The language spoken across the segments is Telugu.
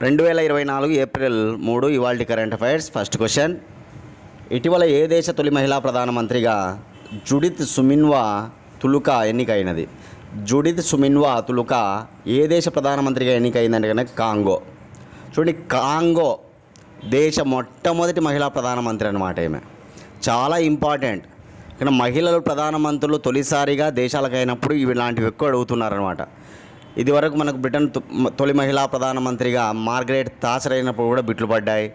2024 ఏప్రిల్ 3 ఇవాల్టి కరెంట్ అఫైర్స్. ఫస్ట్ క్వశ్చన్, ఇటీవల ఏ దేశ తొలి మహిళా ప్రధానమంత్రిగా జుడిత్ సుమిన్వా తులుకా ఎన్నికైనది? జుడిత్ సుమిన్వా తులుకా ఏ దేశ ప్రధానమంత్రిగా ఎన్నికైందంటే కనుక కాంగో. చూడండి, కాంగో దేశ మొట్టమొదటి మహిళా ప్రధానమంత్రి అన్నమాట. ఈమె చాలా ఇంపార్టెంట్. ఇక్కడ మహిళలు ప్రధానమంత్రులు తొలిసారిగా దేశాలకైనప్పుడు ఇలాంటివి ఎక్కువ అడుగుతున్నారనమాట. ఇదివరకు మనకు బ్రిటన్ తొలి మహిళా ప్రధానమంత్రిగా మార్గరెట్ థాచర్ అయినప్పుడు కూడా బిట్లు పడ్డాయి.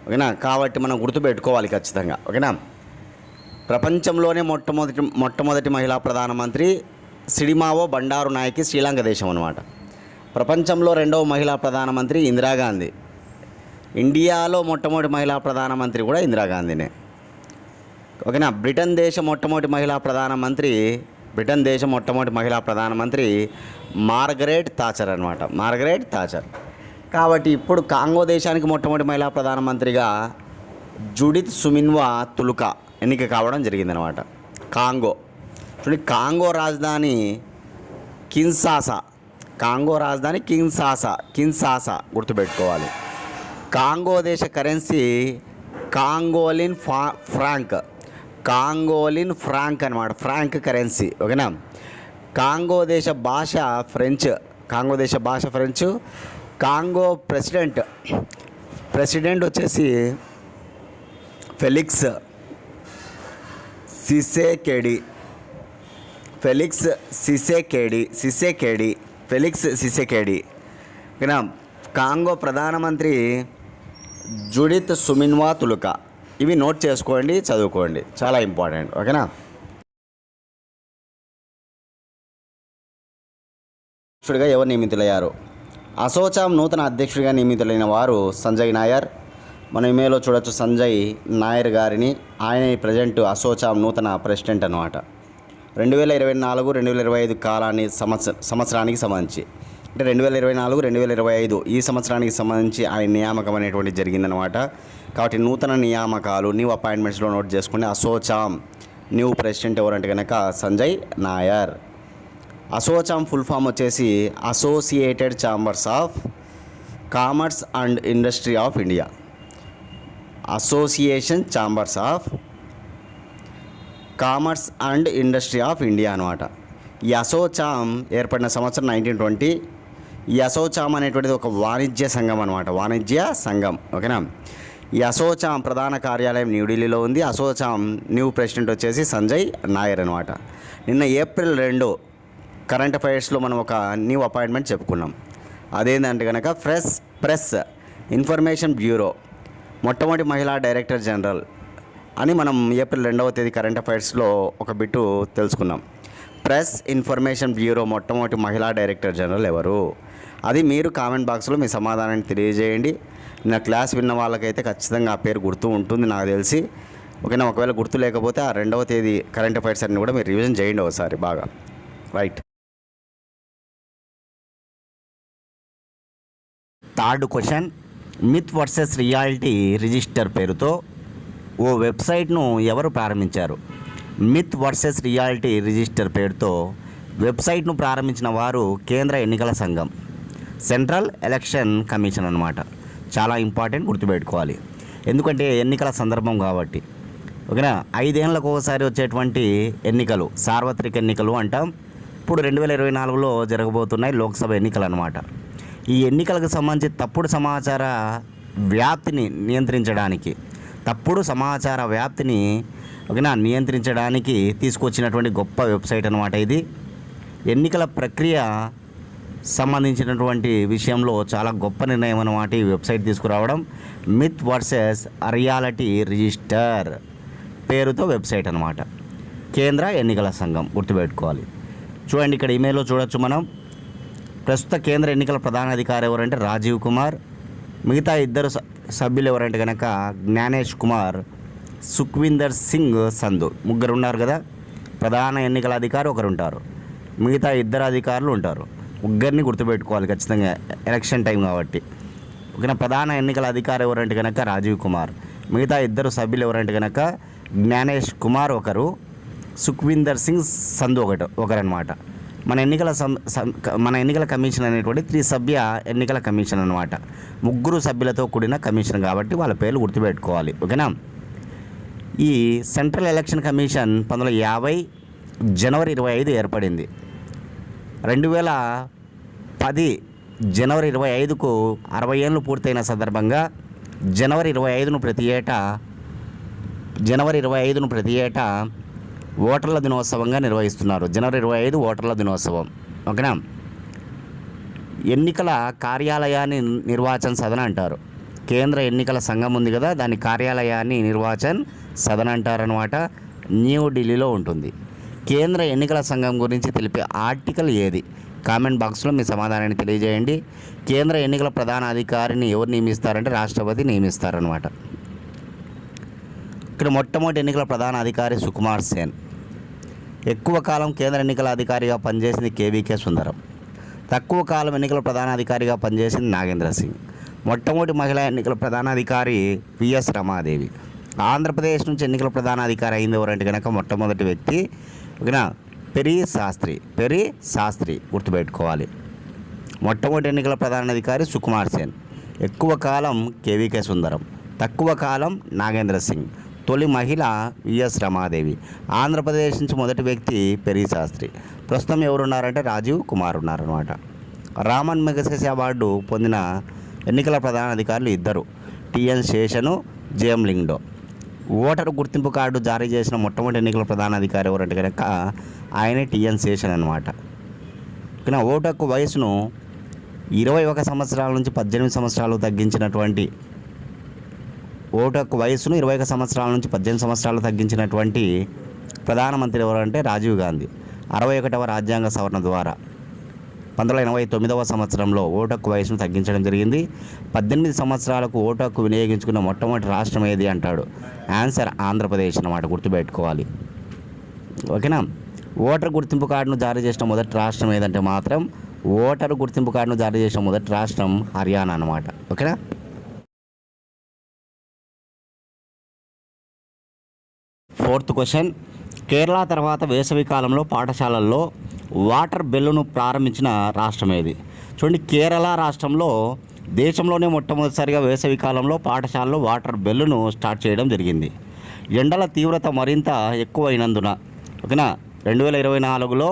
ఓకేనా, కాబట్టి మనం గుర్తుపెట్టుకోవాలి ఖచ్చితంగా. ఓకేనా, ప్రపంచంలోనే మొట్టమొదటి మహిళా ప్రధానమంత్రి సిడిమావో బండారు నాయకి, శ్రీలంక దేశం అనమాట. ప్రపంచంలో రెండవ మహిళా ప్రధానమంత్రి ఇందిరాగాంధీ. ఇండియాలో మొట్టమొదటి మహిళా ప్రధానమంత్రి కూడా ఇందిరాగాంధీనే. ఓకేనా, బ్రిటన్ దేశ మొట్టమొదటి మహిళా ప్రధానమంత్రి మార్గరెట్ థాచర్ అనమాట. Margaret Thatcher. కాబట్టి ఇప్పుడు కాంగో దేశానికి మొట్టమొదటి మహిళా ప్రధానమంత్రిగా జుడిత్ సుమిన్వా తులుకా ఎన్నిక కావడం జరిగిందనమాట. కాంగో. చూడండి, కాంగో రాజధాని కిన్షాసా. కిన్షాసా గుర్తుపెట్టుకోవాలి. కాంగో దేశ కరెన్సీ కాంగోలిన్ ఫ్రాంక్ అనమాట. Franc currency. ఓకేనా, కాంగో దేశ భాష ఫ్రెంచ్. కాంగో ప్రెసిడెంట్ వచ్చేసి ఫెలిక్స్ సిసెకేడి. ఓకేనా, కాంగో ప్రధానమంత్రి జుడిత్ సుమిన్వా తులుకా. ఇవి నోట్ చేసుకోండి, చదువుకోండి, చాలా ఇంపార్టెంట్. ఓకేనా, అధ్యక్షుడిగా ఎవరు నియమితులయ్యారు? అసోచామ్ నూతన అధ్యక్షుడిగా నియమితులైన వారు సంజయ్ నాయర్. మనం ఇమేలో చూడొచ్చు సంజయ్ నాయర్ గారిని. ఆయన ప్రజెంట్ అసోచామ్ నూతన ప్రెసిడెంట్ అనమాట. 2024-2025 కాలాన్ని సంవత్సరానికి సంబంధించి, అంటే 2024-2025 ఈ సంవత్సరానికి సంబంధించి ఆయన నియామకం అనేటువంటి జరిగిందనమాట. కాబట్టి నూతన నియామకాలు, న్యూ అపాయింట్మెంట్స్లో నోట్ చేసుకుని అసోచామ్ న్యూ ప్రెసిడెంట్ ఎవరంటే కనుక సంజయ్ నాయర్. అసోచామ్ ఫుల్ ఫామ్ వచ్చేసి associated chambers of commerce and industry of India. Association chambers of commerce and industry of India అనమాట. ఈ అసోచామ్ ఏర్పడిన సంవత్సరం 1920. ఈ అసోచామ్ అనేటువంటిది ఒక వాణిజ్య సంఘం అనమాట. ఓకేనా, ఈ అసోచామ్ ప్రధాన కార్యాలయం న్యూఢిల్లీలో ఉంది. అసోచామ్ న్యూ ప్రెసిడెంట్ వచ్చేసి సంజయ్ నాయర్ అనమాట. నిన్న ఏప్రిల్ 2 కరెంట్ అఫైర్స్లో మనం ఒక న్యూ అపాయింట్మెంట్ చెప్పుకున్నాం. అదేంటంటే కనుక ప్రెస్ ఇన్ఫర్మేషన్ బ్యూరో మొట్టమొదటి మహిళా డైరెక్టర్ జనరల్ అని మనం ఏప్రిల్ 2వ తేదీ కరెంట్ అఫైర్స్లో ఒక బిట్టు తెలుసుకున్నాం. ప్రెస్ ఇన్ఫర్మేషన్ బ్యూరో మొట్టమొదటి మహిళా డైరెక్టర్ జనరల్ ఎవరు? అది మీరు కామెంట్ బాక్స్లో మీ సమాధానాన్ని తెలియజేయండి. నా క్లాస్ విన్న వాళ్ళకైతే ఖచ్చితంగా ఆ పేరు గుర్తు ఉంటుంది నాకు తెలిసి. ఓకేనా, ఒకవేళ గుర్తు లేకపోతే ఆ 2వ తేదీ కరెంట్ అఫైర్స్ అన్ని కూడా మీరు రివిజన్ చేయండి ఒకసారి బాగా. Right. Third question, myth versus reality register పేరుతో ఓ వెబ్సైట్ను ఎవరు ప్రారంభించారు? మిత్ వర్సెస్ రియాలిటీ రిజిస్టర్ పేరుతో వెబ్సైట్ను ప్రారంభించిన వారు కేంద్ర ఎన్నికల సంఘం, సెంట్రల్ ఎలక్షన్ కమిషన్ అన్నమాట. చాలా ఇంపార్టెంట్, గుర్తుపెట్టుకోవాలి. ఎందుకంటే ఎన్నికల సందర్భం కాబట్టి. ఓకేనా, 5 ఏళ్ళకు ఒకసారి వచ్చేటువంటి ఎన్నికలు, సార్వత్రిక ఎన్నికలు అంటాం. ఇప్పుడు 2024లో జరగబోతున్నాయి లోక్సభ ఎన్నికలు అన్నమాట. ఈ ఎన్నికలకు సంబంధించి తప్పుడు సమాచార వ్యాప్తిని నియంత్రించడానికి తీసుకొచ్చినటువంటి గొప్ప వెబ్సైట్ అన్నమాట ఇది. ఎన్నికల ప్రక్రియ సంబంధించినటువంటి విషయంలో చాలా గొప్ప నిర్ణయం అన్నమాట ఈ వెబ్సైట్ తీసుకురావడం. మిత్ వర్సెస్ రియాలిటీ రిజిస్టర్ పేరుతో వెబ్సైట్ అన్నమాట. కేంద్ర ఎన్నికల సంఘం, గుర్తుపెట్టుకోవాలి. చూడండి, ఇక్కడ ఇమెయిల్లో చూడొచ్చు మనం. ప్రస్తుత కేంద్ర ఎన్నికల ప్రధానాధికారి ఎవరంటే రాజీవ్ కుమార్. మిగతా 2 సభ్యులు ఎవరంటే కనుక జ్ఞానేష్ కుమార్, సుఖ్వీందర్ సింగ్ సంధు. 3 ఉన్నారు కదా. ప్రధాన ఎన్నికల అధికారి ఒకరు ఉంటారు, మిగతా 2 అధికారులు ఉంటారు. 3ని గుర్తుపెట్టుకోవాలి ఖచ్చితంగా, ఎలక్షన్ టైం కాబట్టి. ఓకేనా, ప్రధాన ఎన్నికల అధికారి ఎవరంటే కనుక రాజీవ్ కుమార్. మిగతా 2 సభ్యులు ఎవరంటే కనుక జ్ఞానేష్ కుమార్ ఒకరు, సుఖ్వీందర్ సింగ్ సంధు ఒకరనమాట. మన ఎన్నికల కమిషన్ అనేటువంటి త్రిసభ్య ఎన్నికల కమిషన్ అనమాట. 3 సభ్యులతో కూడిన కమిషన్ కాబట్టి వాళ్ళ పేర్లు గుర్తుపెట్టుకోవాలి. ఓకేనా. ఈ సెంట్రల్ ఎలక్షన్ కమిషన్ 1950 జనవరి 25 ఏర్పడింది. 2010 జనవరి 25కు 60 ఏళ్ళు పూర్తయిన సందర్భంగా జనవరి 25ను ప్రతి ఏటా ఓటర్ల దినోత్సవంగా నిర్వహిస్తున్నారు. జనవరి 25 ఓటర్ల దినోత్సవం. ఓకేనా. ఎన్నికల కార్యాలయాన్ని నిర్వాచన్ సదన్ అంటారు. కేంద్ర ఎన్నికల సంఘం ఉంది కదా, దాని కార్యాలయాన్ని నిర్వాచన్ సదన్ అంటారనమాట. న్యూఢిల్లీలో ఉంటుంది. కేంద్ర ఎన్నికల సంఘం గురించి తెలిపే ఆర్టికల్ ఏది? కామెంట్ బాక్స్లో మీ సమాధానాన్ని తెలియజేయండి. కేంద్ర ఎన్నికల ప్రధాన అధికారిని ఎవరు నియమిస్తారంటే రాష్ట్రపతి నియమిస్తారనమాట. ఇక్కడ మొట్టమొదటి ఎన్నికల ప్రధాన అధికారి సుకుమార్ సేన్. ఎక్కువ కాలం కేంద్ర ఎన్నికల అధికారిగా పనిచేసింది కేవీకే సుందరం. తక్కువ కాలం ఎన్నికల ప్రధాన అధికారిగా పనిచేసింది నాగేంద్ర సింగ్. మొట్టమొదటి మహిళా ఎన్నికల ప్రధానాధికారి పిఎస్ రమాదేవి. ఆంధ్రప్రదేశ్ నుంచి ఎన్నికల ప్రధానాధికారి అయింది ఎవరంటే కనుక మొట్టమొదటి వ్యక్తి ఓకేనా పెరి శాస్త్రి గుర్తుపెట్టుకోవాలి. మొట్టమొదటి ఎన్నికల ప్రధానాధికారి సుకుమార్ సేన్. ఎక్కువ కాలం కేవీకే సుందరం, తక్కువ కాలం నాగేంద్ర సింగ్. తొలి మహిళ విఎస్ రమాదేవి. ఆంధ్రప్రదేశ్ నుంచి మొదటి వ్యక్తి పెరి శాస్త్రి. ప్రస్తుతం ఎవరున్నారంటే రాజీవ్ కుమార్ ఉన్నారన్నమాట. రామన్ మెగసెస్ అవార్డు పొందిన ఎన్నికల ప్రధానాధికారులు ఇద్దరు, TN Seshan, JM Lyngdoh. Voter గుర్తింపు కార్డు జారీ చేసిన మొట్టమొదటి ఎన్నికల ప్రధానాధికారి ఎవరంటే కనుక ఆయనే టిఎన్ శేషన్ అనమాట. ఇక ఓటు హక్కు వయసును 21 సంవత్సరాల నుంచి 18 సంవత్సరాలు తగ్గించినటువంటి ఓటు హక్కు వయసును 21 సంవత్సరాల నుంచి 18 సంవత్సరాలు తగ్గించినటువంటి ప్రధానమంత్రి ఎవరంటే రాజీవ్ గాంధీ. 61వ రాజ్యాంగ సవరణ ద్వారా 1989వ సంవత్సరంలో ఓటు హక్కు వయసును తగ్గించడం జరిగింది. 18 సంవత్సరాలకు ఓటు హక్కు వినియోగించుకున్న మొట్టమొదటి రాష్ట్రం ఏది అంటాడు. ఆన్సర్ ఆంధ్రప్రదేశ్ అన్నమాట, గుర్తుపెట్టుకోవాలి. ఓకేనా. ఓటర్ గుర్తింపు కార్డును జారీ చేసిన మొదటి రాష్ట్రం ఏదంటే మాత్రం ఓటరు గుర్తింపు కార్డును జారీ చేసిన మొదటి రాష్ట్రం హర్యానా అన్నమాట. ఓకేనా. ఫోర్త్ క్వశ్చన్, కేరళ తర్వాత వేసవి కాలంలో పాఠశాలల్లో వాటర్ బెల్లును ప్రారంభించిన రాష్ట్రం ఏది? చూడండి, కేరళ రాష్ట్రంలో దేశంలోనే మొట్టమొదటిసారిగా వేసవి కాలంలో పాఠశాలలో వాటర్ బెల్లును స్టార్ట్ చేయడం జరిగింది. ఎండల తీవ్రత మరింత ఎక్కువ అయినందున ఓకేనా 2024లో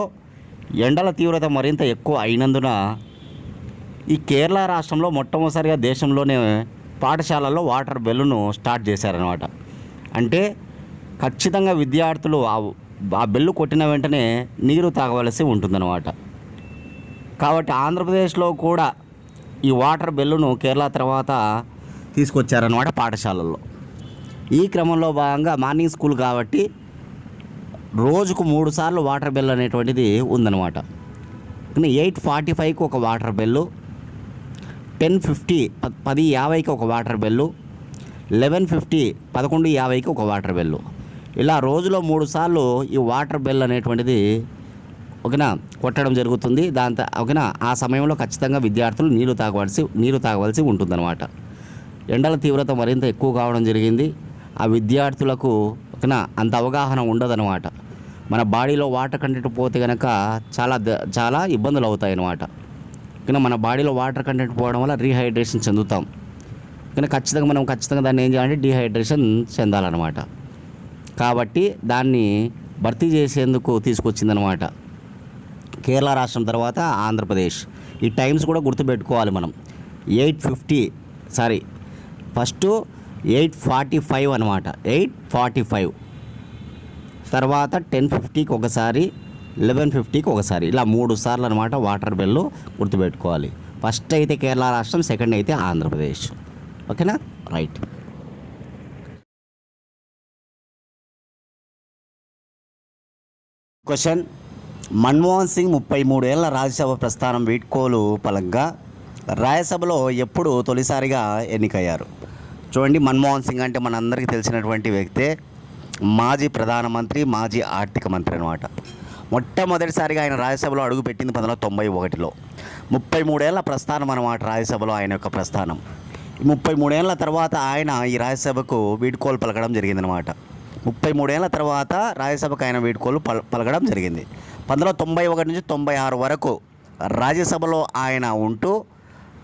ఎండల తీవ్రత మరింత ఎక్కువ అయినందున ఈ కేరళ రాష్ట్రంలో మొట్టమొదటిసారిగా దేశంలోనే పాఠశాలల్లో వాటర్ బెల్లును స్టార్ట్ చేశారనమాట. అంటే ఖచ్చితంగా విద్యార్థులు ఆ బెల్లు కొట్టిన వెంటనే నీరు తాగవలసి ఉంటుందన్నమాట. కాబట్టి ఆంధ్రప్రదేశ్లో కూడా ఈ వాటర్ బెల్లును కేరళ తర్వాత తీసుకొచ్చారనమాట పాఠశాలల్లో. ఈ క్రమంలో భాగంగా మార్నింగ్ స్కూల్ కాబట్టి రోజుకు 3 సార్లు వాటర్ బెల్ అనేటువంటిది ఉందన్నమాట. 8:45కి ఒక వాటర్ బెల్లు, 10:50కి ఒక వాటర్ బెల్లు, 11:50 11:50కి ఒక వాటర్ బెల్లు. ఇలా రోజులో 3 సార్లు ఈ వాటర్ బెల్ అనేటువంటిది ఓకేనా కొట్టడం జరుగుతుంది. దాంతో ఓకేనా ఆ సమయంలో ఖచ్చితంగా విద్యార్థులు నీరు తాగవలసి ఉంటుందన్నమాట. ఎండల తీవ్రత మరింత ఎక్కువ కావడం జరిగింది. ఆ విద్యార్థులకు ఓకేనా అంత అవగాహన ఉండదన్నమాట. మన బాడీలో వాటర్ కంటెంట్ పోతే కనుక చాలా ఇబ్బందులు అవుతాయి అన్నమాట. ఓకేనా మన బాడీలో వాటర్ కంటెంట్ పోవడం వల్ల రీహైడ్రేషన్ చెందుతాం. కానీ ఖచ్చితంగా దాన్ని ఏం చేయాలంటే డీహైడ్రేషన్ చెందాలన్నమాట. కాబట్టి దాన్ని భర్తీ చేసేందుకు తీసుకొచ్చిందనమాట కేరళ రాష్ట్రం తర్వాత ఆంధ్రప్రదేశ్. ఈ టైమ్స్ కూడా గుర్తుపెట్టుకోవాలి మనం. 8:45 అనమాట. 8:45 తర్వాత 10:50కి ఒకసారి, 11:50కి ఒకసారి, ఇలా 3 సార్లు అనమాట వాటర్ బెల్లు గుర్తుపెట్టుకోవాలి. ఫస్ట్ అయితే కేరళ రాష్ట్రం, సెకండ్ అయితే ఆంధ్రప్రదేశ్. ఓకేనా, రైట్. క్వశ్చన్, మన్మోహన్ సింగ్ 33 ఏళ్ల రాజ్యసభ ప్రస్థానం వీడ్కోలు పలంగా రాజ్యసభలో ఎప్పుడు తొలిసారిగా ఎన్నికయ్యారు? చూడండి, మన్మోహన్ సింగ్ అంటే మనందరికీ తెలిసినటువంటి వ్యక్తే. మాజీ ప్రధానమంత్రి, మాజీ ఆర్థిక మంత్రి అనమాట. మొట్టమొదటిసారిగా ఆయన రాజ్యసభలో అడుగుపెట్టింది 1991లో. 33 ఏళ్ల ప్రస్థానం అనమాట రాజ్యసభలో ఆయన యొక్క ప్రస్థానం. 33 ఏళ్ల తర్వాత ఆయన ఈ రాజ్యసభకు వీడ్కోలు పలకడం జరిగిందనమాట. 33 ఏళ్ల తర్వాత రాజ్యసభకు ఆయన వీడ్కోలు పలకడం జరిగింది. 1991 నుంచి 96 వరకు రాజ్యసభలో ఆయన ఉంటూ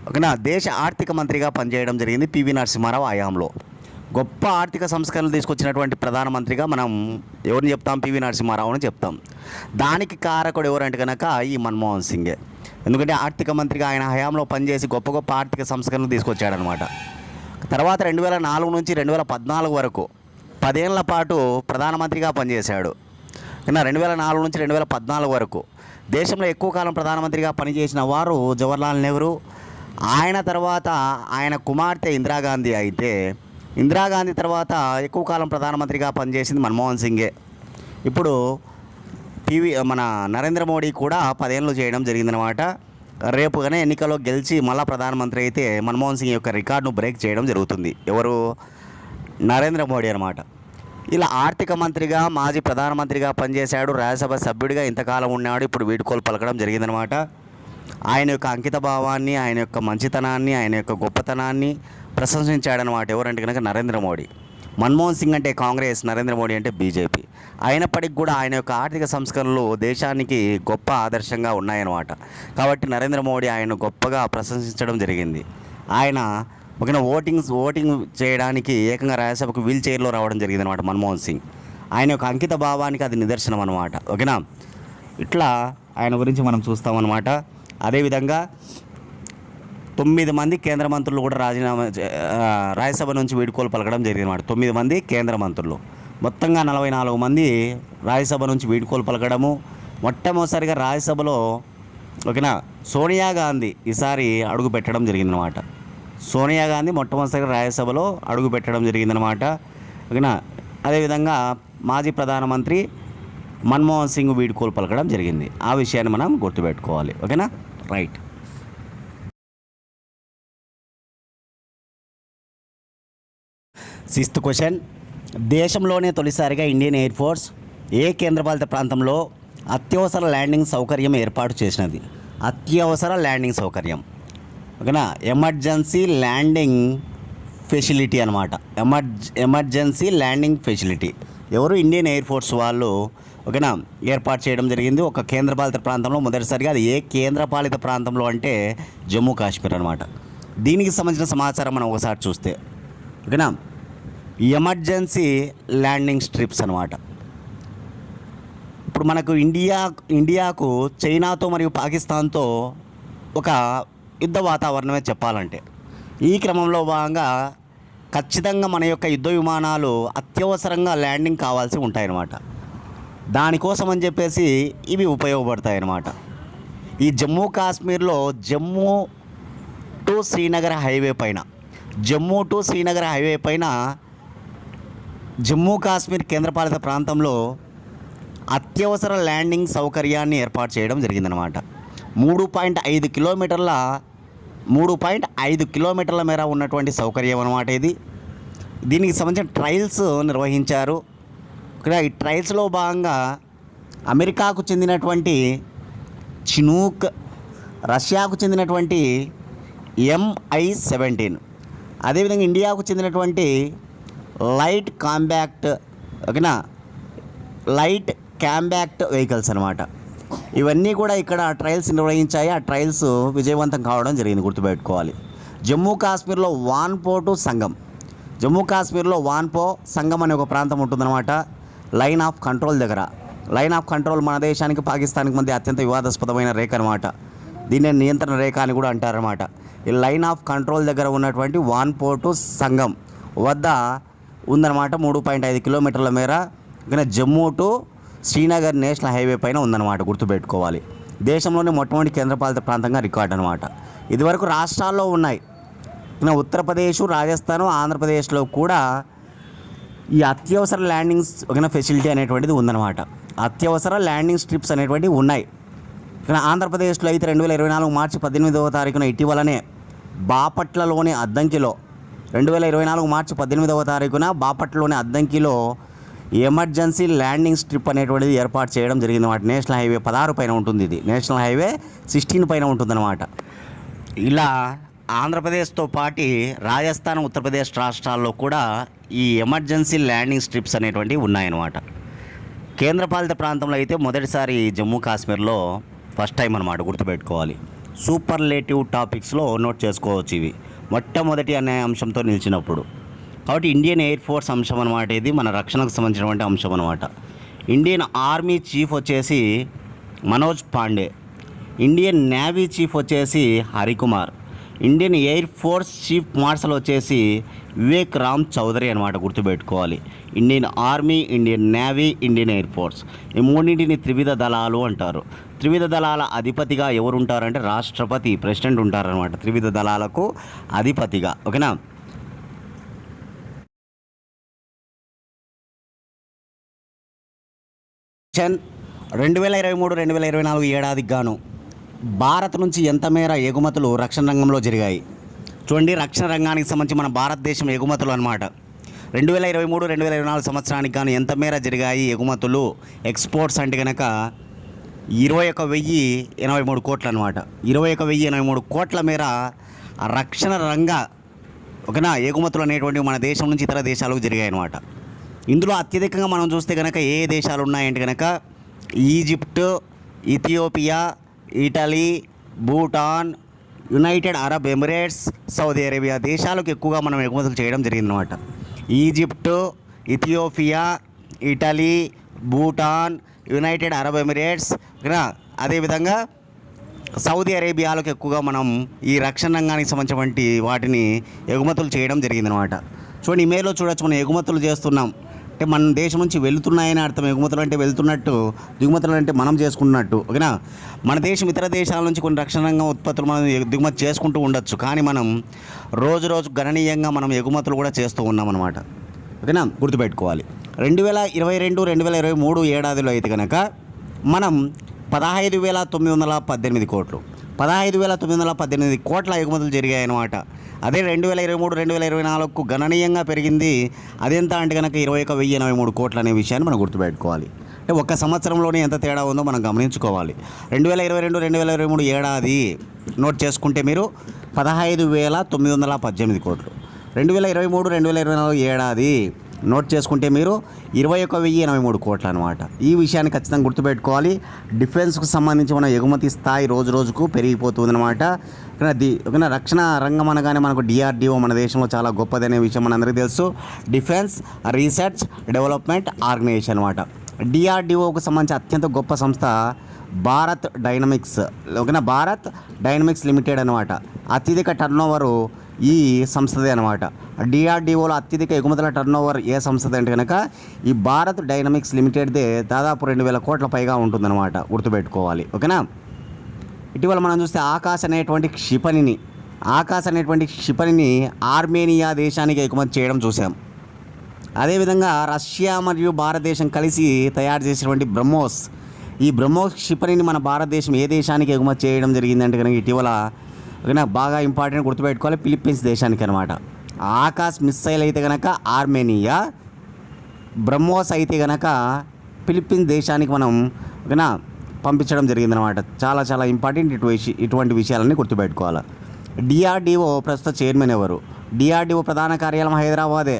ఓకేనా దేశ ఆర్థిక మంత్రిగా పనిచేయడం జరిగింది పివి నరసింహారావు హయాంలో. గొప్ప ఆర్థిక సంస్కరణలు తీసుకొచ్చినటువంటి ప్రధానమంత్రిగా మనం ఎవరిని చెప్తాం? పివి నరసింహారావు అని చెప్తాం. దానికి కారకుడు ఎవరంటే కనుక ఈ మన్మోహన్ సింగే. ఎందుకంటే ఆర్థిక మంత్రిగా ఆయన హయాంలో పనిచేసి గొప్ప గొప్ప ఆర్థిక సంస్కరణలు తీసుకొచ్చాడనమాట. తర్వాత 2004 నుంచి 2014 వరకు 10 ఏళ్ల పాటు ప్రధానమంత్రిగా పనిచేశాడు. 2004 నుంచి 2014 వరకు దేశంలో ఎక్కువ కాలం ప్రధానమంత్రిగా పనిచేసిన వారు జవహర్లాల్ నెహ్రూ. ఆయన తర్వాత ఆయన కుమార్తె ఇందిరాగాంధీ అయితే ఇందిరాగాంధీ తర్వాత ఎక్కువ కాలం ప్రధానమంత్రిగా పనిచేసింది మన్మోహన్ సింగే. ఇప్పుడు మన నరేంద్ర మోడీ కూడా 10 ఏళ్ళు చేయడం జరిగిందనమాట. రేపుగానే ఎన్నికల్లో గెలిచి మళ్ళా ప్రధానమంత్రి అయితే మన్మోహన్ సింగ్ యొక్క రికార్డును బ్రేక్ చేయడం జరుగుతుంది. ఎవరు? నరేంద్ర మోడీ అనమాట. ఇలా ఆర్థిక మంత్రిగా మాజీ ప్రధానమంత్రిగా పనిచేశాడు. రాజ్యసభ సభ్యుడిగా ఇంతకాలం ఉన్నాడు. ఇప్పుడు వీడ్కోలు పలకడం జరిగిందనమాట. ఆయన యొక్క అంకిత భావాన్ని, ఆయన యొక్క మంచితనాన్ని, ఆయన యొక్క గొప్పతనాన్ని ప్రశంసించాడనమాట. ఎవరంటే కనుక నరేంద్ర మోడీ. మన్మోహన్ సింగ్ అంటే కాంగ్రెస్, నరేంద్ర మోడీ అంటే బీజేపీ. అయినప్పటికీ కూడా ఆయన యొక్క ఆర్థిక సంస్కరణలు దేశానికి గొప్ప ఆదర్శంగా ఉన్నాయన్నమాట. కాబట్టి నరేంద్ర మోడీ ఆయన గొప్పగా ప్రశంసించడం జరిగింది. ఆయన ఓకేనా ఓటింగ్ చేయడానికి ఏకంగా రాజ్యసభకు వీల్ చైర్లో రావడం జరిగింది అనమాట మన్మోహన్ సింగ్. ఆయన యొక్క అంకిత భావానికి అది నిదర్శనం అనమాట. ఓకేనా, ఇట్లా ఆయన గురించి మనం చూస్తామన్నమాట. అదేవిధంగా 9 మంది కేంద్ర మంత్రులు కూడా రాజ్యసభ నుంచి వీడ్కోలు పలకడం జరిగింది అన్నమాట. 9 మంది కేంద్ర మంత్రులు, మొత్తంగా 44 మంది రాజ్యసభ నుంచి వీడ్కోలు పలకడము. మొట్టమొదటిసారిగా రాజ్యసభలో ఓకేనా సోనియా గాంధీ ఈసారి అడుగు పెట్టడం జరిగిందనమాట. సోనియా గాంధీ మొట్టమొదటిసారిగా రాజ్యసభలో అడుగు పెట్టడం జరిగిందనమాట. ఓకేనా, అదేవిధంగా మాజీ ప్రధానమంత్రి మన్మోహన్ సింగ్ వీడ్కోలు పలకడం జరిగింది. ఆ విషయాన్ని మనం గుర్తుపెట్టుకోవాలి. ఓకేనా, రైట్. 6th question. దేశంలోనే తొలిసారిగా ఇండియన్ ఎయిర్ ఫోర్స్ ఏ కేంద్రపాలిత ప్రాంతంలో అత్యవసర ల్యాండింగ్ సౌకర్యం ఏర్పాటు చేసినది? అత్యవసర ల్యాండింగ్ సౌకర్యం ఓకేనా, ఎమర్జెన్సీ ల్యాండింగ్ ఫెసిలిటీ అనమాట. ఎమర్జెన్సీ ల్యాండింగ్ ఫెసిలిటీ ఎవరు? ఇండియన్ ఎయిర్ ఫోర్స్ వాళ్ళు ఓకేనా ఏర్పాటు చేయడం జరిగింది ఒక కేంద్రపాలిత ప్రాంతంలో మొదటిసారిగా. అది ఏ కేంద్రపాలిత ప్రాంతంలో అంటే జమ్మూ కాశ్మీర్ అనమాట. దీనికి సంబంధించిన సమాచారం మనం ఒకసారి చూస్తే ఓకేనా, ఎమర్జెన్సీ ల్యాండింగ్ స్ట్రిప్స్ అనమాట. ఇప్పుడు మనకు ఇండియాకు చైనాతో మరియు పాకిస్తాన్తో ఒక యుద్ధ వాతావరణమే చెప్పాలంటే. ఈ క్రమంలో భాగంగా ఖచ్చితంగా మన యొక్క యుద్ధ విమానాలు అత్యవసరంగా ల్యాండింగ్ కావాల్సి ఉంటాయన్నమాట. దానికోసం అని చెప్పేసి ఇవి ఉపయోగపడతాయి అన్నమాట. ఈ జమ్మూ కాశ్మీర్లో జమ్మూ టు శ్రీనగర్ హైవే పైన జమ్మూ కాశ్మీర్ కేంద్రపాలిత ప్రాంతంలో అత్యవసర ల్యాండింగ్ సౌకర్యాన్ని ఏర్పాటు చేయడం జరిగిందనమాట. 3.5 కిలోమీటర్ల మేర ఉన్నటువంటి సౌకర్యం అనమాట ఇది. దీనికి సంబంధించిన ట్రయల్స్ నిర్వహించారు. ఇక్కడ ఈ ట్రయల్స్లో భాగంగా అమెరికాకు చెందినటువంటి చినూక్, రష్యాకు చెందినటువంటి MI-17, అదేవిధంగా ఇండియాకు చెందినటువంటి లైట్ కాంపాక్ట్ వెహికల్స్ అనమాట. ఇవన్నీ కూడా ఇక్కడ ట్రయల్స్ నిర్వహించాయి. ఆ ట్రయల్స్ విజయవంతం కావడం జరిగింది, గుర్తుపెట్టుకోవాలి. జమ్మూ కాశ్మీర్లో వాన్పో సంగం అనే ఒక ప్రాంతం ఉంటుందన్నమాట. లైన్ ఆఫ్ కంట్రోల్ దగ్గర. లైన్ ఆఫ్ కంట్రోల్ మన దేశానికి పాకిస్తాన్కి మధ్య అత్యంత వివాదాస్పదమైన రేఖ అనమాట. దీన్ని నియంత్రణ రేఖ అని కూడా అంటారన్నమాట. ఈ లైన్ ఆఫ్ కంట్రోల్ దగ్గర ఉన్నటువంటి వాన్పో సంగం వద్ద ఉందన్నమాట. 3.5 కిలోమీటర్ల మేర Jammu to Srinagar national highway పైన ఉందన్నమాట, గుర్తుపెట్టుకోవాలి. దేశంలోనే మొట్టమొదటి కేంద్రపాలిత ప్రాంతంగా రికార్డు అనమాట. ఇదివరకు రాష్ట్రాల్లో ఉన్నాయి. ఉత్తరప్రదేశ్, రాజస్థాన్, ఆంధ్రప్రదేశ్లో కూడా ఈ అత్యవసర ల్యాండింగ్స్ ఫెసిలిటీ అనేటువంటిది ఉందన్నమాట. అత్యవసర ల్యాండింగ్ స్ట్రిప్స్ అనేటువంటివి ఉన్నాయి. ఆంధ్రప్రదేశ్లో అయితే 2024 మార్చి 18వ తారీఖున ఇటీవలనే బాపట్లలోని అద్దంకిలో 2024 మార్చి 18వ తారీఖున బాపట్లలోని అద్దంకిలో ఎమర్జెన్సీ ల్యాండింగ్ స్ట్రిప్ అనేటువంటిది ఏర్పాటు చేయడం జరిగిందన్నమాట. నేషనల్ హైవే 16 పైన ఉంటుంది. ఇది నేషనల్ హైవే 16 పైన ఉంటుందన్నమాట. ఇలా ఆంధ్రప్రదేశ్తో పాటు రాజస్థాన్, ఉత్తరప్రదేశ్ రాష్ట్రాల్లో కూడా ఈ ఎమర్జెన్సీ ల్యాండింగ్ స్ట్రిప్స్ అనేటువంటివి ఉన్నాయన్నమాట. కేంద్రపాలిత ప్రాంతంలో అయితే మొదటిసారి జమ్మూ కాశ్మీర్లో ఫస్ట్ టైం అన్నమాట, గుర్తుపెట్టుకోవాలి. సూపర్లేటివ్ టాపిక్స్లో నోట్ చేసుకోవచ్చు ఇవి, మొట్టమొదటి అనే అంశంతో నిలిచినప్పుడు. కాబట్టి ఇండియన్ ఎయిర్ ఫోర్స్ అంశం అనమాట, ఇది మన రక్షణకు సంబంధించినటువంటి అంశం అనమాట. ఇండియన్ ఆర్మీ చీఫ్ వచ్చేసి Manoj Pande, Indian navy chief వచ్చేసి Harikumar, Indian air force chief marshal వచ్చేసి వివేక్ రామ్ చౌదరి అనమాట, గుర్తుపెట్టుకోవాలి. Indian army, Indian navy, Indian air force, ఈ మూడింటిని త్రివిధ దళాలు అంటారు. త్రివిధ దళాల అధిపతిగా ఎవరు ఉంటారంటే రాష్ట్రపతి, ప్రెసిడెంట్ ఉంటారనమాట త్రివిధ దళాలకు అధిపతిగా. ఓకేనా. క్వశ్చన్ 2023-2024 ఏడాదికి గాను భారత్ నుంచి ఎంత మేర ఎగుమతులు రక్షణ రంగంలో జరిగాయి? చూడండి, రక్షణ రంగానికి సంబంధించి మన భారతదేశం ఎగుమతులు అనమాట. 2023-2024 సంవత్సరానికి గాను ఎంత మేర జరిగాయి ఎగుమతులు, ఎక్స్పోర్ట్స్ అంటే కనుక 21,083 కోట్లు అనమాట. 21,083 కోట్ల మేర రక్షణ రంగ ఓకేనా ఎగుమతులు అనేటువంటివి మన దేశం నుంచి ఇతర దేశాలకు జరిగాయి అనమాట. ఇందులో అత్యధికంగా మనం చూస్తే కనుక ఏ దేశాలు ఉన్నాయంటే కనుక Egypt, Ethiopia, Italy, Bhutan, United Arab Emirates, Saudi Arabia దేశాలకు ఎక్కువగా మనం ఎగుమతులు చేయడం జరిగిందనమాట. Egypt, Ethiopia, Italy, Bhutan, United Arab Emirates, అదేవిధంగా సౌదీ అరేబియాలకు ఎక్కువగా మనం ఈ రక్షణ రంగానికి సంబంధించినటువంటి వాటిని ఎగుమతులు చేయడం జరిగిందనమాట. చూడండి, ఇమేజ్లో చూడొచ్చు, మనం ఎగుమతులు చేస్తున్నాం అంటే మన దేశం నుంచి వెళుతున్నాయని అర్థం. ఎగుమతులు అంటే వెళ్తున్నట్టు, దిగుమతులు అంటే మనం చేసుకుంటున్నట్టు. ఓకేనా. మన దేశం ఇతర దేశాల నుంచి కొన్ని రక్షణ రంగం ఉత్పత్తులు మనం దిగుమతి చేసుకుంటూ ఉండొచ్చు, కానీ మనం రోజు గణనీయంగా మనం ఎగుమతులు కూడా చేస్తూ ఉన్నాం అన్నమాట. ఓకేనా, గుర్తుపెట్టుకోవాలి. 2022-2023 ఏడాదిలో అయితే కనుక మనం 15,918 కోట్లు, 15,918 కోట్ల ఎగుమతులు జరిగాయన్నమాట. అదే 2023-2024కు గణనీయంగా పెరిగింది. అదెంత అంటే కనుక 21,083 కోట్లు అనే విషయాన్ని మనం గుర్తుపెట్టుకోవాలి. అంటే ఒక్క సంవత్సరంలోనే ఎంత తేడా ఉందో మనం గమనించుకోవాలి. 2022-2023 ఏడాది నోట్ చేసుకుంటే మీరు 15,918 కోట్లు, 2023-2024 ఏడాది నోట్ చేసుకుంటే మీరు 21,083 కోట్లు అనమాట. ఈ విషయాన్ని ఖచ్చితంగా గుర్తుపెట్టుకోవాలి. డిఫెన్స్కు సంబంధించి మన ఎగుమతి స్థాయి రోజు రోజుకు పెరిగిపోతుంది అనమాట. రక్షణ రంగం అనగానే మనకు డిఆర్డిఓ మన దేశంలో చాలా గొప్పదనే విషయం మనందరికీ తెలుసు. డిఫెన్స్ రీసెర్చ్ డెవలప్మెంట్ ఆర్గనైజేషన్ అనమాట. డిఆర్డిఓకు సంబంధించి అత్యంత గొప్ప సంస్థ భారత్ డైనమిక్స్. ఓకేనా, భారత్ డైనమిక్స్ లిమిటెడ్ అనమాట. అత్యధిక టర్నోవరు ఈ సంస్థదే అనమాట. డిఆర్డిఓలో అత్యధిక ఎగుమతుల టర్నోవర్ ఏ సంస్థ అంటే కనుక ఈ భారత్ డైనమిక్స్ లిమిటెడ్దే దాదాపు 2,000 కోట్ల పైగా ఉంటుందన్నమాట, గుర్తుపెట్టుకోవాలి. ఓకేనా. ఇటీవల మనం చూస్తే ఆకాశ్ అనేటువంటి క్షిపణిని ఆర్మేనియా దేశానికి ఎగుమతి చేయడం చూసాం. అదేవిధంగా రష్యా మరియు భారతదేశం కలిసి తయారు చేసినటువంటి బ్రహ్మోస్, ఈ బ్రహ్మోస్ క్షిపణిని మన భారతదేశం ఏ దేశానికి ఎగుమతి చేయడం జరిగిందంటే కనుక ఇటీవల ఓకేనా బాగా ఇంపార్టెంట్ గుర్తుపెట్టుకోవాలి, ఫిలిప్పీన్స్ దేశానికి అనమాట. ఆకాశ్ మిస్సైల్ అయితే కనుక ఆర్మేనియా, బ్రహ్మోస్ అయితే కనుక ఫిలిప్పీన్స్ దేశానికి మనం ఓకేనా పంపించడం జరిగిందనమాట. చాలా చాలా ఇంపార్టెంట్ ఇటువంటి విషయాలన్నీ గుర్తుపెట్టుకోవాలి. డిఆర్డిఓ ప్రస్తుత చైర్మన్ ఎవరు? డిఆర్డిఓ ప్రధాన కార్యాలయం హైదరాబాదే.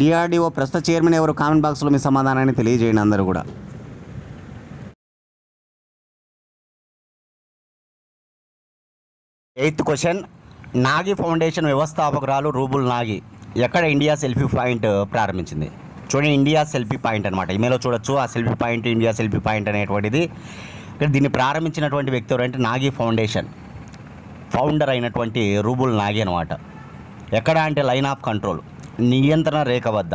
డిఆర్డిఓ ప్రస్తుత చైర్మన్ ఎవరు? కామెంట్ బాక్స్లో మీ సమాధానాన్ని తెలియజేయండి అందరూ కూడా. 8th క్వశ్చన్, నాగి ఫౌండేషన్ వ్యవస్థాపకురాలు రూబుల్ నాగి ఎక్కడ ఇండియా సెల్ఫీ పాయింట్ ప్రారంభించింది? చూడండి, ఇండియా సెల్ఫీ పాయింట్ అనమాట. ఇమేలో చూడొచ్చు ఆ selfie point, India selfie point అనేటువంటిది. దీన్ని ప్రారంభించినటువంటి వ్యక్తి ఎవరంటే నాగి ఫౌండేషన్ ఫౌండర్ అయినటువంటి రూబుల్ నాగి అనమాట. ఎక్కడ అంటే లైన్ ఆఫ్ కంట్రోల్, నియంత్రణ రేఖ వద్ద.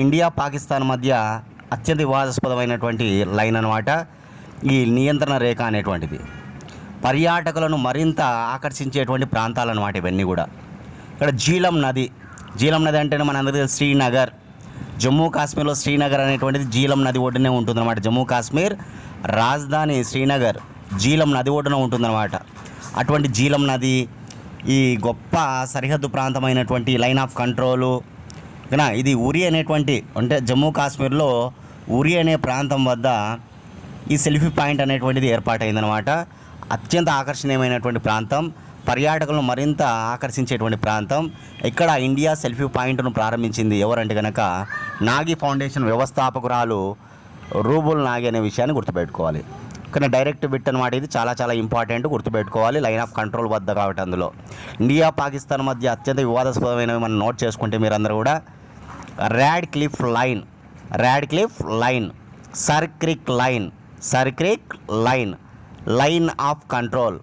ఇండియా పాకిస్తాన్ మధ్య అత్యంత వివాదాస్పదమైనటువంటి లైన్ అనమాట ఈ నియంత్రణ రేఖ అనేటువంటిది. పర్యాటకులను మరింత ఆకర్షించేటువంటి ప్రాంతాలు అన్నమాట ఇవన్నీ కూడా. ఇక్కడ జీలం నది అంటేనే మన అందరికీ శ్రీనగర్, జమ్మూ కాశ్మీర్లో శ్రీనగర్ అనేటువంటిది జీలం నది ఒడ్డునే ఉంటుందన్నమాట. జమ్మూ కాశ్మీర్ రాజధాని శ్రీనగర్ జీలం నది ఒడ్డున ఉంటుందన్నమాట. అటువంటి జీలం నది ఈ గొప్ప సరిహద్దు ప్రాంతమైనటువంటి లైన్ ఆఫ్ కంట్రోలు ఓకేనా. ఇది ఉరి అనేటువంటి అంటే జమ్మూ కాశ్మీర్లో ఉరి అనే ప్రాంతం వద్ద ఈ సెల్ఫీ పాయింట్ అనేటువంటిది ఏర్పాటైందనమాట. అత్యంత ఆకర్షణీయమైనటువంటి ప్రాంతం, పర్యాటకులను మరింత ఆకర్షించేటువంటి ప్రాంతం. ఇక్కడ ఇండియా సెల్ఫీ పాయింట్ను ప్రారంభించింది ఎవరంటే కనుక నాగి ఫౌండేషన్ వ్యవస్థాపకురాలు రూబుల్ నాగి అనే విషయాన్ని గుర్తుపెట్టుకోవాలి. కానీ డైరెక్ట్ బిట్ అనమాట. ఇది చాలా చాలా ఇంపార్టెంట్, గుర్తుపెట్టుకోవాలి. లైన్ ఆఫ్ కంట్రోల్ వద్ద కాబట్టి అందులో ఇండియా పాకిస్తాన్ మధ్య అత్యంత వివాదాస్పదమైనవి మనం నోట్ చేసుకుంటే మీరందరూ కూడా Radcliffe line, Sir Creek line, line of control,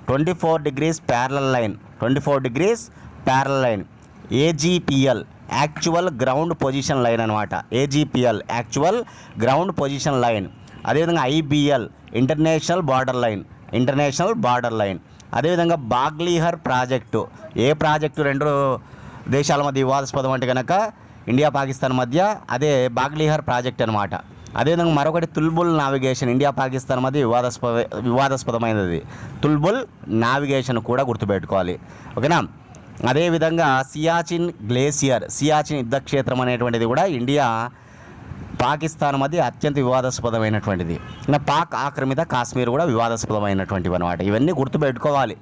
24 degrees parallel line, AGPL actual ground position line అనమాట. AGPL actual ground position line. అదేవిధంగా ఐబిఎల్ ఇంటర్నేషనల్ బార్డర్ లైన్. అదేవిధంగా బాగ్లీహర్ ప్రాజెక్టు. ఏ ప్రాజెక్టు రెండు దేశాల మధ్య వివాదాస్పదం అంటే కనుక ఇండియా పాకిస్తాన్ మధ్య అదే బాగ్లీహర్ ప్రాజెక్ట్ అనమాట. అదేవిధంగా మరొకటి తుల్బుల్ నావిగేషన్, ఇండియా పాకిస్తాన్ మధ్య వివాదాస్పదమైనది తుల్బుల్ నావిగేషన్ కూడా గుర్తుపెట్టుకోవాలి. ఓకేనా. అదేవిధంగా సియాచిన్ యుద్ధక్షేత్రం అనేటువంటిది కూడా ఇండియా పాకిస్తాన్ మధ్య అత్యంత వివాదాస్పదమైనటువంటిది. పాక్ ఆక్రమిత కాశ్మీర్ కూడా వివాదాస్పదమైనటువంటివి అనమాట. ఇవన్నీ గుర్తుపెట్టుకోవాలి.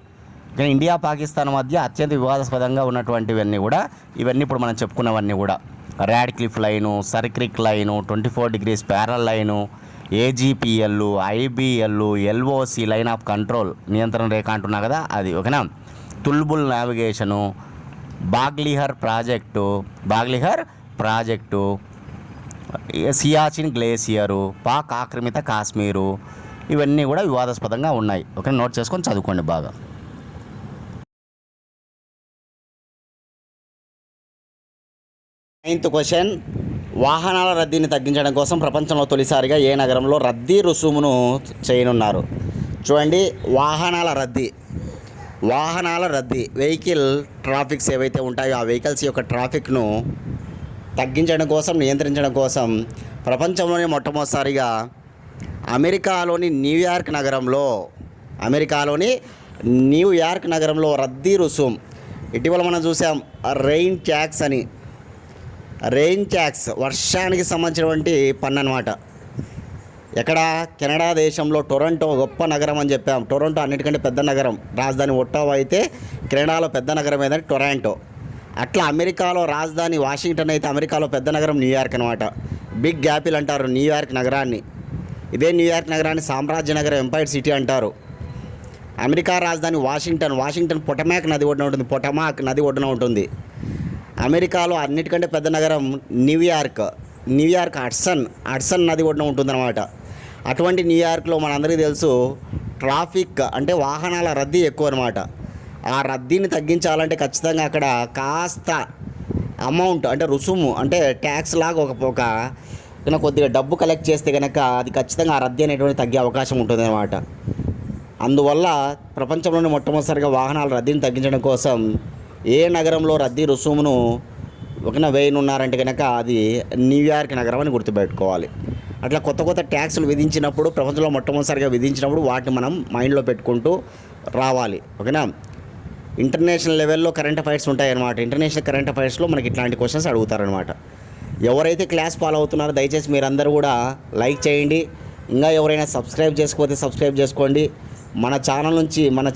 కానీ ఇండియా పాకిస్తాన్ మధ్య అత్యంత వివాదాస్పదంగా ఉన్నటువంటివన్నీ కూడా ఇవన్నీ ఇప్పుడు మనం చెప్పుకున్నవన్నీ కూడా Radcliffe line, Sir Creek line, 24 degrees parallel line, AGPL, IBL, LOC line of control నియంత్రణ రేఖ అంటున్నా కదా అది. ఓకేనా. తుల్బుల్ నావిగేషను, బాగ్లీహర్ ప్రాజెక్టు, సియాచిన్ గ్లేసియరు, పాక్ ఆక్రమిత కాశ్మీరు, ఇవన్నీ కూడా వివాదాస్పదంగా ఉన్నాయి. ఓకే, నోట్ చేసుకొని చదువుకోండి బాగా. 9th క్వశ్చన్, వాహనాల రద్దీని తగ్గించడం కోసం ప్రపంచంలో తొలిసారిగా ఏ నగరంలో రద్దీ రుసుమును చేయనున్నారు? చూడండి, వాహనాల రద్దీ వెహికల్ ట్రాఫిక్స్ ఏవైతే ఉంటాయో ఆ వెహికల్స్ యొక్క ట్రాఫిక్ను తగ్గించడం కోసం, నియంత్రించడం కోసం ప్రపంచంలోనే మొట్టమొదటిసారిగా అమెరికాలోని న్యూయార్క్ నగరంలో రద్దీ రుసుం. ఇటీవల మనం చూసాం రెయిన్ ట్యాక్స్ వర్షానికి సంబంధించినటువంటి పన్ను అనమాట. ఎక్కడ? కెనడా దేశంలో టొరంటో గొప్ప నగరం అని చెప్పాం. టొరంటో అన్నిటికంటే పెద్ద నగరం. రాజధాని ఒట్టావా అయితే కెనడాలో పెద్ద నగరం ఏదంటే టొరంటో. అట్లా అమెరికాలో రాజధాని వాషింగ్టన్ అయితే అమెరికాలో పెద్ద నగరం న్యూయార్క్ అనమాట. బిగ్ యాపిల్ అంటారు న్యూయార్క్ నగరాన్ని. ఇదే న్యూయార్క్ నగరాన్ని సామ్రాజ్య నగరం, ఎంపైర్ సిటీ అంటారు. అమెరికా రాజధాని వాషింగ్టన్ పొటమాక్ నది ఒడ్డున ఉంటుంది. అమెరికాలో అన్నిటికంటే పెద్ద నగరం న్యూయార్క్ హడ్సన్ నది ఒడ్డున ఉంటుందన్నమాట. అటువంటి న్యూయార్క్లో మనందరికీ తెలుసు ట్రాఫిక్ అంటే వాహనాల రద్దీ ఎక్కువ అనమాట. ఆ రద్దీని తగ్గించాలంటే ఖచ్చితంగా అక్కడ కాస్త అమౌంట్ అంటే రుసుము అంటే ట్యాక్స్ లాగా ఒక కొద్దిగా డబ్బు కలెక్ట్ చేస్తే కనుక అది ఖచ్చితంగా ఆ రద్దీ అనేటువంటి తగ్గే అవకాశం ఉంటుంది అనమాట. అందువల్ల ప్రపంచంలోనే మొట్టమొదటిసారిగా వాహనాల రద్దీని తగ్గించడం కోసం ఏ నగరంలో రద్దీ రుసుమును వేయనున్నారంటే కనుక అది న్యూయార్క్ నగరం అని గుర్తుపెట్టుకోవాలి. అట్లా కొత్త ట్యాక్సులు విధించినప్పుడు, ప్రపంచంలో మొట్టమొదటిసారిగా విధించినప్పుడు వాటిని మనం మైండ్లో పెట్టుకుంటూ రావాలి. ఓకేనా. ఇంటర్నేషనల్ లెవెల్లో కరెంట్ అఫైర్స్ ఉంటాయన్నమాట. ఇంటర్నేషనల్ కరెంట్ అఫైర్స్లో మనకి ఇట్లాంటి క్వశ్చన్స్ అడుగుతారనమాట. ఎవరైతే క్లాస్ ఫాలో అవుతున్నారో దయచేసి మీరందరూ కూడా లైక్ చేయండి. ఇంకా ఎవరైనా సబ్స్క్రైబ్ చేసుకోకపోతే సబ్స్క్రైబ్ చేసుకోండి. మన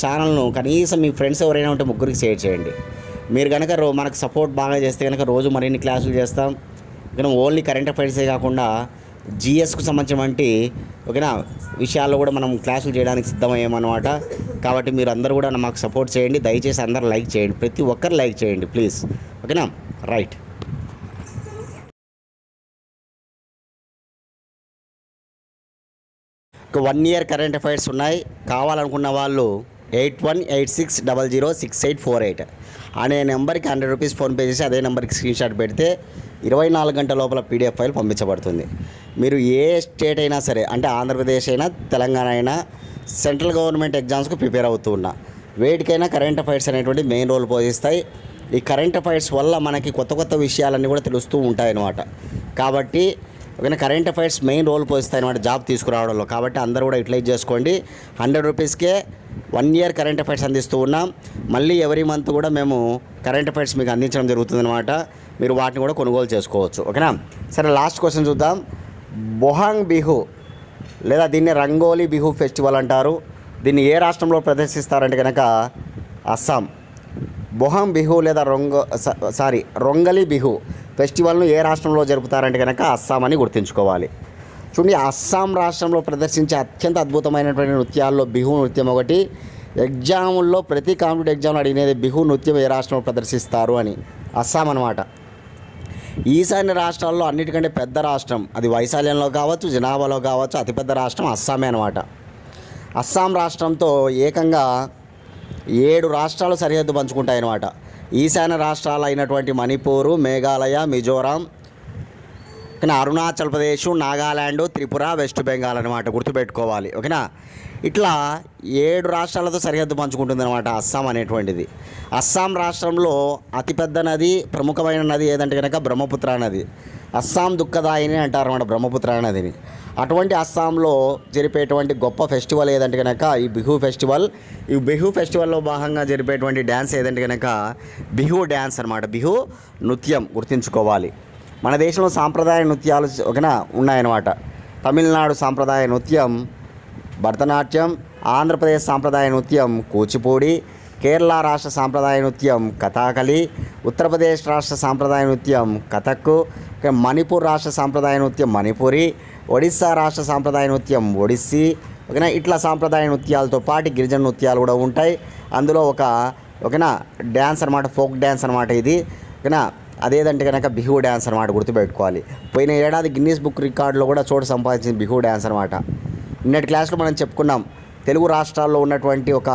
ఛానల్ను కనీసం మీ ఫ్రెండ్స్ ఎవరైనా ఉంటే ముగ్గురికి షేర్ చేయండి. మీరు కనుక మనకు సపోర్ట్ బాగా చేస్తే కనుక రోజు మరిన్ని క్లాసులు చేస్తాం. ఓకేనా. ఓన్లీ కరెంట్ అఫైర్సే కాకుండా జిఎస్కు సంబంధించినటువంటి ఓకేనా విషయాల్లో కూడా మనం క్లాసులు చేయడానికి సిద్ధమయ్యామన్నమాట. కాబట్టి మీరు అందరూ కూడా మాకు సపోర్ట్ చేయండి. దయచేసి అందరూ లైక్ చేయండి, ప్రతి ఒక్కరు లైక్ చేయండి ప్లీజ్. ఓకేనా. రైట్. ఒక 1 year కరెంట్ అఫైర్స్ ఉన్నాయి. కావాలనుకున్న వాళ్ళు 8186006848 అనే నెంబర్కి 100 రూపీస్ ఫోన్పే చేసి అదే నెంబర్కి స్క్రీన్షాట్ పెడితే 24 గంటల లోపల పీడిఎఫ్ ఫైల్ పంపించబడుతుంది. మీరు ఏ స్టేట్ అయినా సరే, అంటే ఆంధ్రప్రదేశ్ అయినా తెలంగాణ అయినా సెంట్రల్ గవర్నమెంట్ ఎగ్జామ్స్కు ప్రిపేర్ అవుతూ ఉన్నా వేటికైనా కరెంట్ అఫైర్స్ అనేటువంటి మెయిన్ రోల్ పోషిస్తాయి. ఈ కరెంట్ అఫైర్స్ వల్ల మనకి కొత్త విషయాలన్నీ కూడా తెలుస్తూ ఉంటాయన్నమాట. కాబట్టి ఓకేనా, కరెంట్ అఫైర్స్ మెయిన్ రోల్ పోషిస్తాయి అన్నమాట జాబ్ తీసుకురావడంలో. కాబట్టి అందరూ కూడా యూటిలైజ్ చేసుకోండి. 100 రూపీస్కే 1 year కరెంట్ అఫైర్స్ అందిస్తూ ఉన్నాం. మళ్ళీ ఎవ్రీ మంత్ కూడా మేము కరెంట్ అఫైర్స్ మీకు అందించడం జరుగుతుందన్నమాట. మీరు వాటిని కూడా కొనుగోలు చేసుకోవచ్చు. ఓకేనా. సరే, లాస్ట్ క్వశ్చన్ చూద్దాం. బొహాంగ్ బిహు లేదా దీన్ని రంగోలీ బిహు ఫెస్టివల్ అంటారు. దీన్ని ఏ రాష్ట్రంలో ప్రదర్శిస్తారంటే కనుక అస్సాం. బొహాంగ్ బిహు లేదా రొంగలి బిహు ఫెస్టివల్ను ఏ రాష్ట్రంలో జరుపుతారంటే కనుక అస్సాం అని గుర్తుంచుకోవాలి. చూడండి, అస్సాం రాష్ట్రంలో ప్రదర్శించే అత్యంత అద్భుతమైనటువంటి నృత్యాల్లో బిహు నృత్యం ఒకటి. ఎగ్జాముల్లో ప్రతి కాంపిటేటివ్ ఎగ్జామ్లో అడిగినది బిహు నృత్యం ఏ రాష్ట్రంలో ప్రదర్శిస్తారు అని. అస్సాం అనమాట. ఈశాన్య రాష్ట్రాల్లో అన్నిటికంటే పెద్ద రాష్ట్రం, అది వైశాల్యంలో కావచ్చు, జనాభాలో కావచ్చు, అతిపెద్ద రాష్ట్రం అస్సామే అనమాట. అస్సాం రాష్ట్రంతో ఏకంగా 7 రాష్ట్రాలు సరిహద్దు పంచుకుంటాయన్నమాట. ఈశాన్య రాష్ట్రాలు అయినటువంటి మణిపూరు, మేఘాలయ, మిజోరాం, ఓకేనా, అరుణాచల్ ప్రదేశ్, నాగాల్యాండ్, త్రిపుర, వెస్ట్ బెంగాల్ అనమాట, గుర్తుపెట్టుకోవాలి. ఓకేనా, ఇట్లా 7 రాష్ట్రాలతో సరిహద్దు పంచుకుంటుంది అనమాట అస్సాం అనేటువంటిది. అస్సాం రాష్ట్రంలో అతిపెద్ద నది, ప్రముఖమైన నది ఏదంటే కనుక బ్రహ్మపుత్ర నది. అస్సాం దుఃఖదాయిని అంటారన్నమాట బ్రహ్మపుత్ర నదిని. అటువంటి అస్సాంలో జరిపేటువంటి గొప్ప ఫెస్టివల్ ఏదంటే కనుక ఈ బిహు ఫెస్టివల్. ఈ బిహు ఫెస్టివల్లో భాగంగా జరిపేటువంటి డ్యాన్స్ ఏదంటే కనుక బిహు డ్యాన్స్ అనమాట, బిహు నృత్యం గుర్తుంచుకోవాలి. మన దేశంలో సాంప్రదాయ నృత్యాలు ఓకేనా ఉన్నాయన్నమాట. తమిళనాడు సాంప్రదాయ నృత్యం భరతనాట్యం, ఆంధ్రప్రదేశ్ సాంప్రదాయ నృత్యం కూచిపూడి, కేరళ రాష్ట్ర సాంప్రదాయ నృత్యం కథాకళి, ఉత్తరప్రదేశ్ రాష్ట్ర సాంప్రదాయ నృత్యం కథక్, మణిపూర్ రాష్ట్ర సాంప్రదాయ నృత్యం మణిపూరి, ఒడిస్సా రాష్ట్ర సాంప్రదాయ నృత్యం ఒడిస్సీ. ఓకేనా, ఇట్లా సాంప్రదాయ నృత్యాలతో పాటు గిరిజన నృత్యాలు కూడా ఉంటాయి. అందులో ఓకేనా డ్యాన్స్ అనమాట, ఫోక్ డ్యాన్స్ అనమాట ఇది. ఓకేనా, అదేదంటే కనుక బిహు డ్యాన్స్ అనమాట, గుర్తుపెట్టుకోవాలి. పోయిన ఏడాది గిన్నీస్ బుక్ రికార్డులో కూడా చోటు సంపాదించింది బిహు డ్యాన్స్ అనమాట. నిన్నటి క్లాస్లో మనం చెప్పుకున్నాం, తెలుగు రాష్ట్రాల్లో ఉన్నటువంటి ఒక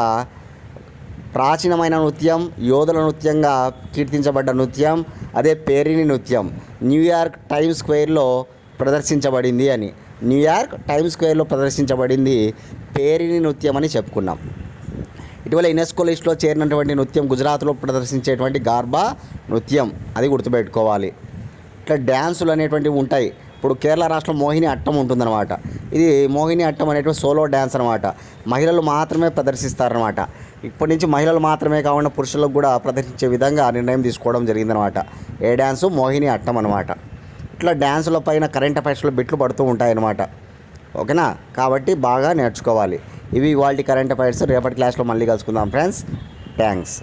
ప్రాచీనమైన నృత్యం, యోధుల నృత్యంగా కీర్తించబడ్డ నృత్యం అదే పేరిణి నృత్యం. న్యూయార్క్ టైమ్స్ స్క్వేర్లో ప్రదర్శించబడింది అని. న్యూయార్క్ టైమ్స్ స్క్వేర్లో ప్రదర్శించబడింది పేరిణి నృత్యం అని చెప్పుకున్నాం. ఇటీవల యునెస్కో లిస్టులో చేరినటువంటి నృత్యం గుజరాత్లో ప్రదర్శించేటువంటి గార్బా నృత్యం, అది గుర్తుపెట్టుకోవాలి. ఇట్లా డ్యాన్సులు అనేటువంటివి ఉంటాయి. ఇప్పుడు కేరళ రాష్ట్రంలో మోహిని అట్టం ఉంటుందన్నమాట. ఇది మోహిని అట్టం అనేటువంటి సోలో డ్యాన్స్ అనమాట. మహిళలు మాత్రమే ప్రదర్శిస్తారనమాట. ఇప్పటి నుంచి మహిళలు మాత్రమే కాకుండా పురుషులకు కూడా ప్రదర్శించే విధంగా నిర్ణయం తీసుకోవడం జరిగిందనమాట. ఏ డ్యాన్సు? మోహిని అట్టం అనమాట. ఇట్లా డ్యాన్సుల పైన కరెంట్ అఫైర్స్లో బిట్లు పడుతూ ఉంటాయన్నమాట. ఓకేనా, కాబట్టి బాగా నేర్చుకోవాలి. ఇవి ఇవాల్టి కరెంట్ అఫైర్స్. రేపటి క్లాస్లో మళ్ళీ కలుసుకుందాం ఫ్రెండ్స్. థ్యాంక్స్.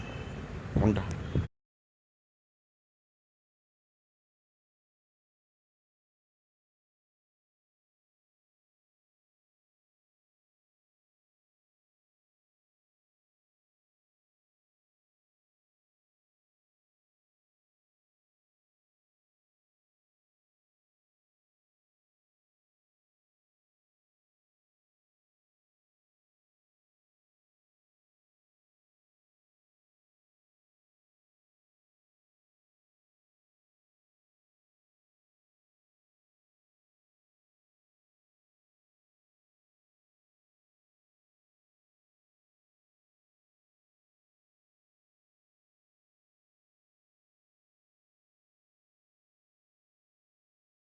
ఉంటా.